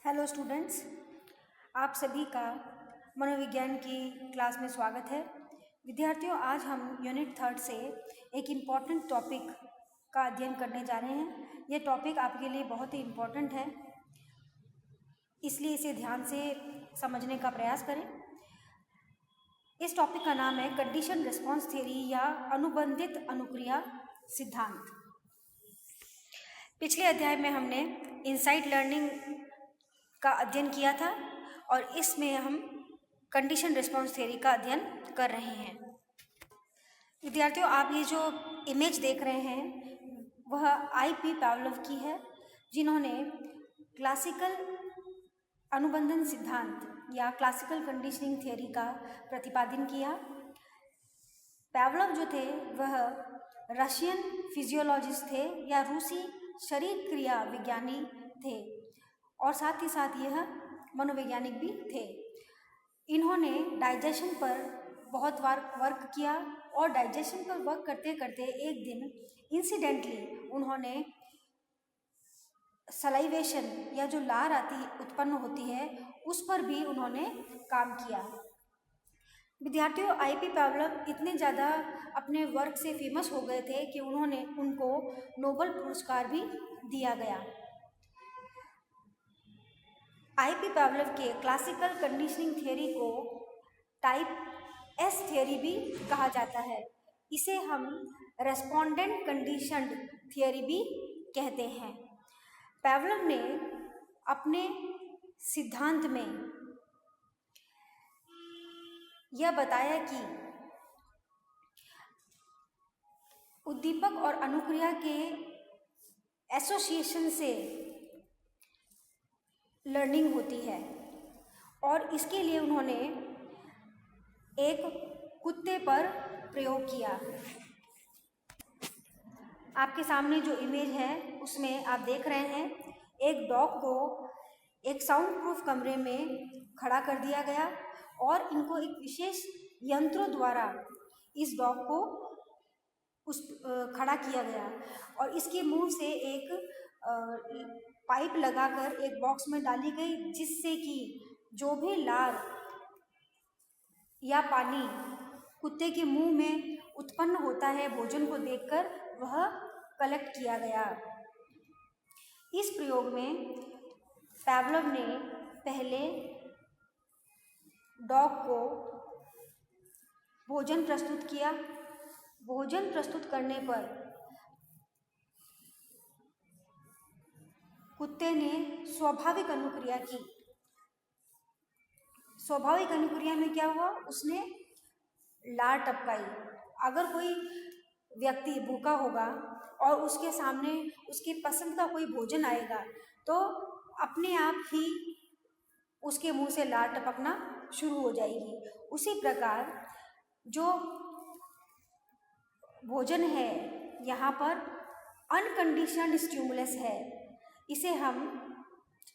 Hello students, आप सभी का मनोविज्ञान की क्लास में स्वागत है। विद्यार्थियों, आज हम यूनिट 3 से एक इम्पॉर्टेंट टॉपिक का अध्ययन करने जा रहे हैं। ये टॉपिक आपके लिए बहुत ही इम्पॉर्टेंट है, इसलिए इसे ध्यान से समझने का प्रयास करें। इस टॉपिक का नाम है कंडीशन रिस्पॉन्स थ्योरी या अनुबंधित अनुक्रिया सिद्धांत। पिछले अध्याय में हमने इनसाइट लर्निंग का अध्ययन किया था और इसमें हम कंडीशन रिस्पॉन्स थ्योरी का अध्ययन कर रहे हैं। विद्यार्थियों, आप ये जो इमेज देख रहे हैं वह आई.पी. पावलोव की है, जिन्होंने क्लासिकल अनुबंधन सिद्धांत या क्लासिकल कंडीशनिंग थ्योरी का प्रतिपादन किया। पावलोव जो थे वह रशियन फिजियोलॉजिस्ट थे या रूसी शरीर क्रिया विज्ञानी थे और साथ ही साथ यह मनोवैज्ञानिक भी थे। इन्होंने डाइजेशन पर बहुत बार वर्क किया और डाइजेशन पर वर्क करते करते एक दिन इंसिडेंटली उन्होंने सलाइवेशन या जो लार उत्पन्न होती है उस पर भी उन्होंने काम किया। विद्यार्थियों, आई.पी. पावलोव इतने ज़्यादा अपने वर्क से फेमस हो गए थे कि उनको नोबेल पुरस्कार भी दिया गया। आई.पी. पावलोव के क्लासिकल कंडीशनिंग थ्योरी को टाइप एस थ्योरी भी कहा जाता है। इसे हम रेस्पोंडेंट कंडीशनड थ्योरी भी कहते हैं। पावलोव ने अपने सिद्धांत में यह बताया कि उद्दीपक और अनुक्रिया के एसोसिएशन से लर्निंग होती है और इसके लिए उन्होंने एक कुत्ते पर प्रयोग किया। आपके सामने जो इमेज है उसमें आप देख रहे हैं एक डॉग को एक साउंड प्रूफ कमरे में खड़ा कर दिया गया और इनको एक विशेष यंत्रों द्वारा इस डॉग को खड़ा किया गया और इसके मुंह से एक पाइप लगाकर एक बॉक्स में डाली गई, जिससे कि जो भी लार या पानी कुत्ते के मुंह में उत्पन्न होता है भोजन को देखकर, वह कलेक्ट किया गया। इस प्रयोग में पावलोव ने पहले डॉग को भोजन प्रस्तुत किया। भोजन प्रस्तुत करने पर कुत्ते ने स्वाभाविक अनुक्रिया की। स्वाभाविक अनुक्रिया में क्या हुआ, उसने लार टपकाई। अगर कोई व्यक्ति भूखा होगा और उसके सामने उसकी पसंद का कोई भोजन आएगा तो अपने आप ही उसके मुंह से लार टपकना शुरू हो जाएगी। उसी प्रकार जो भोजन है यहाँ पर अनकंडीशनड स्टिमुलस है, इसे हम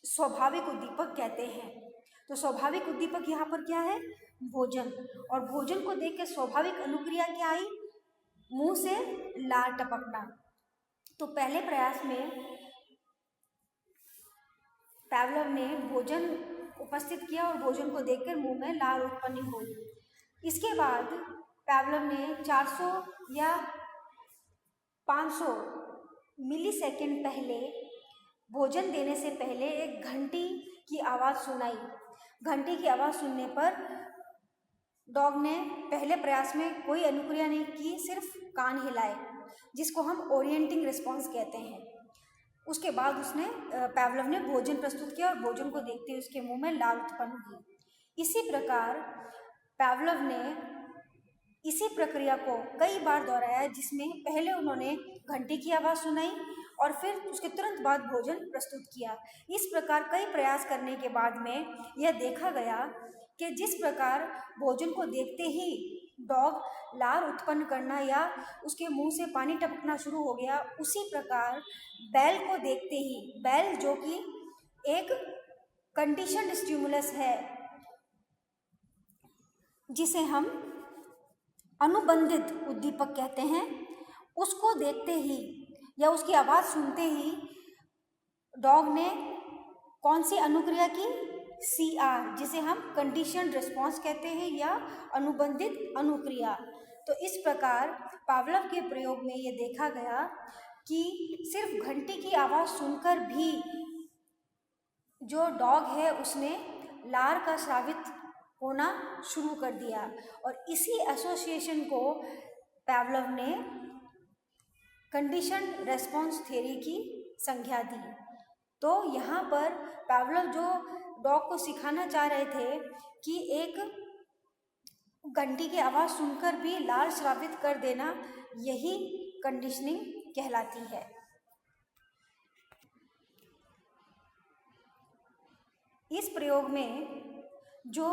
स्वाभाविक उद्दीपक कहते हैं। तो स्वाभाविक उद्दीपक यहाँ पर क्या है, भोजन, और भोजन को देख के स्वाभाविक अनुक्रिया क्या आई, मुंह से लार टपकना। तो पहले प्रयास में पावलोव ने भोजन उपस्थित किया और भोजन को देखकर मुंह में लार उत्पन्न हुई। इसके बाद पावलोव ने 400 या 500 मिलीसेकंड पहले भोजन देने से पहले एक घंटी की आवाज़ सुनाई। घंटी की आवाज़ सुनने पर डॉग ने पहले प्रयास में कोई अनुक्रिया नहीं की, सिर्फ कान हिलाए, जिसको हम ओरिएंटिंग रिस्पॉन्स कहते हैं। उसके बाद पावलोव ने भोजन प्रस्तुत किया और भोजन को देखते ही उसके मुंह में लार उत्पन्न हुई। इसी प्रकार पावलोव ने इसी प्रक्रिया को कई बार दोहराया, जिसमें पहले उन्होंने घंटी की आवाज़ सुनाई और फिर उसके तुरंत बाद भोजन प्रस्तुत किया। इस प्रकार कई प्रयास करने के बाद में यह देखा गया कि जिस प्रकार भोजन को देखते ही डॉग लार उत्पन्न करना या उसके मुंह से पानी टपकना शुरू हो गया, उसी प्रकार बैल को देखते ही, बैल जो कि एक कंडीशनड स्टिमुलस है जिसे हम अनुबंधित उद्दीपक कहते हैं, उसको देखते ही या उसकी आवाज़ सुनते ही डॉग ने कौन सी अनुक्रिया की? CR, जिसे हम कंडीशनड रिस्पॉन्स कहते हैं या अनुबंधित अनुक्रिया। तो इस प्रकार पावलोव के प्रयोग में ये देखा गया कि सिर्फ घंटी की आवाज़ सुनकर भी जो डॉग है उसने लार का स्रावित होना शुरू कर दिया, और इसी एसोसिएशन को पावलोव ने कंडीशन रेस्पॉन्स थ्योरी की संज्ञा दी। तो यहाँ पर पावलोव जो डॉग को सिखाना चाह रहे थे कि एक घंटी की आवाज़ सुनकर भी लार स्रावित कर देना, यही कंडीशनिंग कहलाती है। इस प्रयोग में जो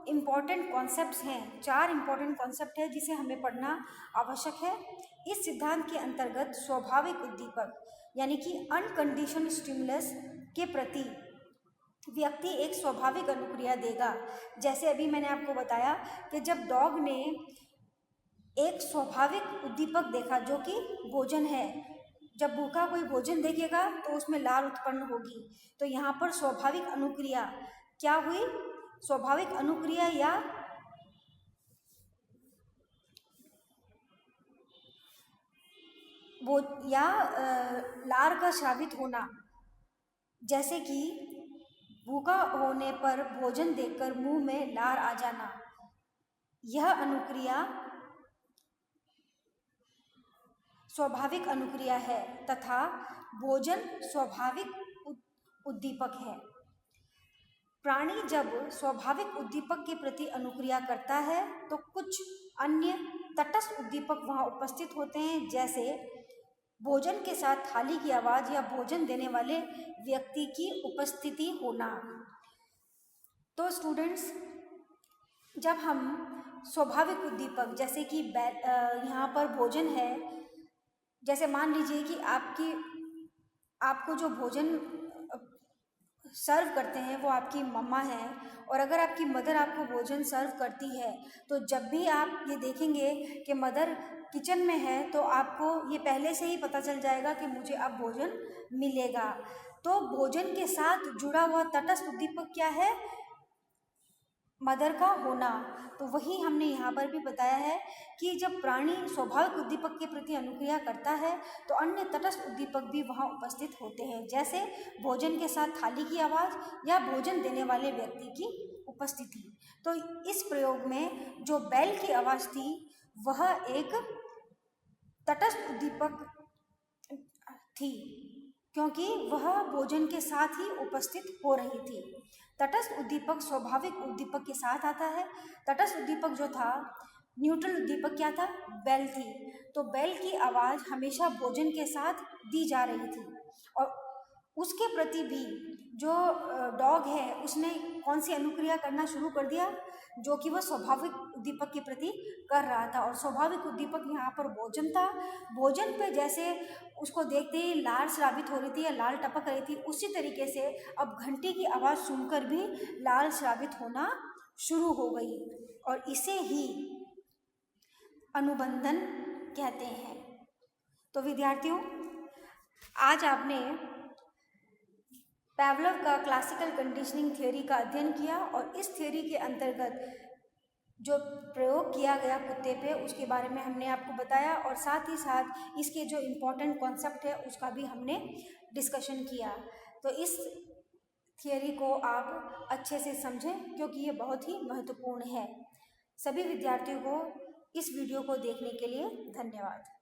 इम्पॉर्टेंट कॉन्सेप्ट्स हैं, 4 इम्पॉर्टेंट कॉन्सेप्ट है जिसे हमें पढ़ना आवश्यक है। इस सिद्धांत के अंतर्गत स्वाभाविक उद्दीपक यानी कि अनकंडीशनड स्टिमुलस के प्रति व्यक्ति एक स्वाभाविक अनुक्रिया देगा। जैसे अभी मैंने आपको बताया कि जब डॉग ने एक स्वाभाविक उद्दीपक देखा जो कि भोजन है, जब भूखा कोई भोजन देखेगा तो उसमें लार उत्पन्न होगी। तो यहाँ पर स्वाभाविक अनुक्रिया क्या हुई? स्वाभाविक अनुक्रिया या लार का स्रावित होना, जैसे कि भूखा होने पर भोजन देखकर मुंह में लार आ जाना, यह अनुक्रिया स्वाभाविक अनुक्रिया है तथा भोजन स्वाभाविक उद्दीपक है। प्राणी जब स्वाभाविक उद्दीपक के प्रति अनुक्रिया करता है तो कुछ अन्य तटस्थ उद्दीपक वहाँ उपस्थित होते हैं, जैसे भोजन के साथ थाली की आवाज़ या भोजन देने वाले व्यक्ति की उपस्थिति होना। तो स्टूडेंट्स, जब हम स्वाभाविक उद्दीपक जैसे कि यहाँ पर भोजन है, जैसे मान लीजिए कि आपको जो भोजन सर्व करते हैं वो आपकी मम्मा है, और अगर आपकी मदर आपको भोजन सर्व करती है तो जब भी आप ये देखेंगे कि मदर किचन में है तो आपको ये पहले से ही पता चल जाएगा कि मुझे अब भोजन मिलेगा। तो भोजन के साथ जुड़ा हुआ तटस्थ उद्दीपक क्या है? मदर का होना। तो वही हमने यहाँ पर भी बताया है कि जब प्राणी स्वाभाविक उद्दीपक के प्रति अनुक्रिया करता है तो अन्य तटस्थ उद्दीपक भी वहाँ उपस्थित होते हैं, जैसे भोजन के साथ थाली की आवाज़ या भोजन देने वाले व्यक्ति की उपस्थिति। तो इस प्रयोग में जो बैल की आवाज़ थी वह एक तटस्थ उद्दीपक थी, क्योंकि वह भोजन के साथ ही उपस्थित हो रही थी। तटस्थ उद्दीपक स्वाभाविक उद्दीपक के साथ आता है। तटस्थ उद्दीपक जो था, न्यूट्रल उद्दीपक क्या था? बैल थी। तो बैल की आवाज़ हमेशा भोजन के साथ दी जा रही थी, और उसके प्रति भी जो डॉग है उसने कौन सी अनुक्रिया करना शुरू कर दिया? जो कि वह स्वाभाविक उद्दीपक के प्रति कर रहा था, और स्वाभाविक उद्दीपक यहाँ पर भोजन था। भोजन पे जैसे उसको देखते ही लार स्रावित हो रही थी या लाल टपक रही थी, उसी तरीके से अब घंटी की आवाज़ सुनकर भी लाल स्रावित होना शुरू हो गई, और इसे ही अनुबंधन कहते हैं। तो विद्यार्थियों, आज आपने पावलोव का क्लासिकल कंडीशनिंग थ्योरी का अध्ययन किया, और इस थ्योरी के अंतर्गत जो प्रयोग किया गया कुत्ते पे उसके बारे में हमने आपको बताया, और साथ ही साथ इसके जो इम्पोर्टेंट कॉन्सेप्ट है उसका भी हमने डिस्कशन किया। तो इस थ्योरी को आप अच्छे से समझें क्योंकि ये बहुत ही महत्वपूर्ण है। सभी विद्यार्थियों को इस वीडियो को देखने के लिए धन्यवाद।